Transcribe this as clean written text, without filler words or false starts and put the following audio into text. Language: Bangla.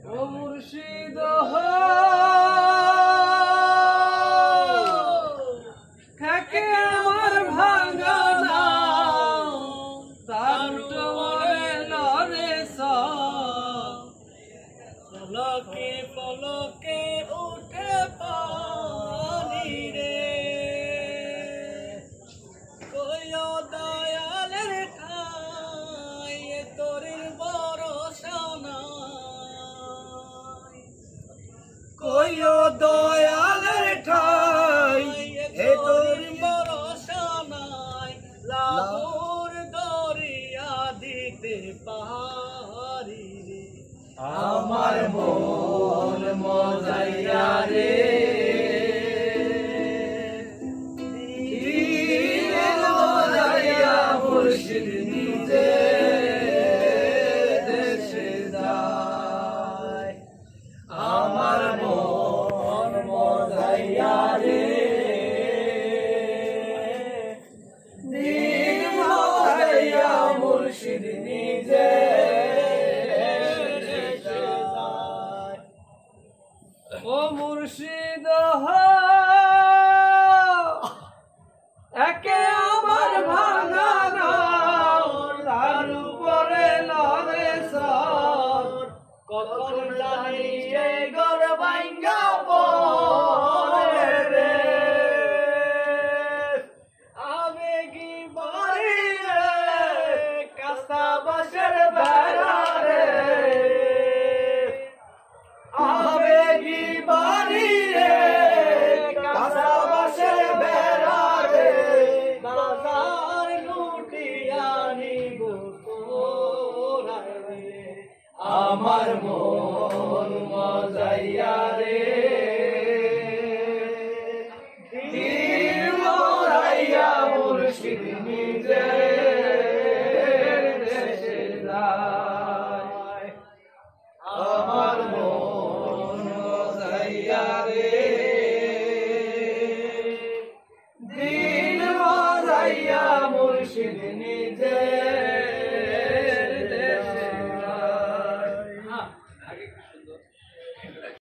ও মুর্শিদ থাকে আমার ভাঙা নাও তার তোমারে লরে পলকে পলকে উঠে পানি রে কইও দয়ালের ঠাই তোরির ভরসা নাই কইও দয়ালের ঠাই তোর ভরসা নাই লাহুর দরিয়া দিতে পারি রে আমার মন মজাইয়া রে মজাইয়া মুর্শিদ নিজে দেশে যায় আমার মন মজাইয়া রে দিন মজাইয়া মুর্শিদ নিজে ও মুর্শিদ একে আমার ভাঙা নাও তার উপরে লরে সর কখন জানি এই ঘর ভাঙ্গা পড়ে রে আবেগী বাড়ি রে কাঁচা বাঁশের বেড়া রে আবেগী বাড়ি রে কাঁচা বাঁশের বেড়া রে বাজার লুটিয়া নিব তোরায় রে আমার মন মজাইয়া রে দিন মরাইয়া মুর্শিদ নিজে দেশে যায় আমার মন মজাইয়া রে দিন মজাইয়া মুর্শিদ নিজে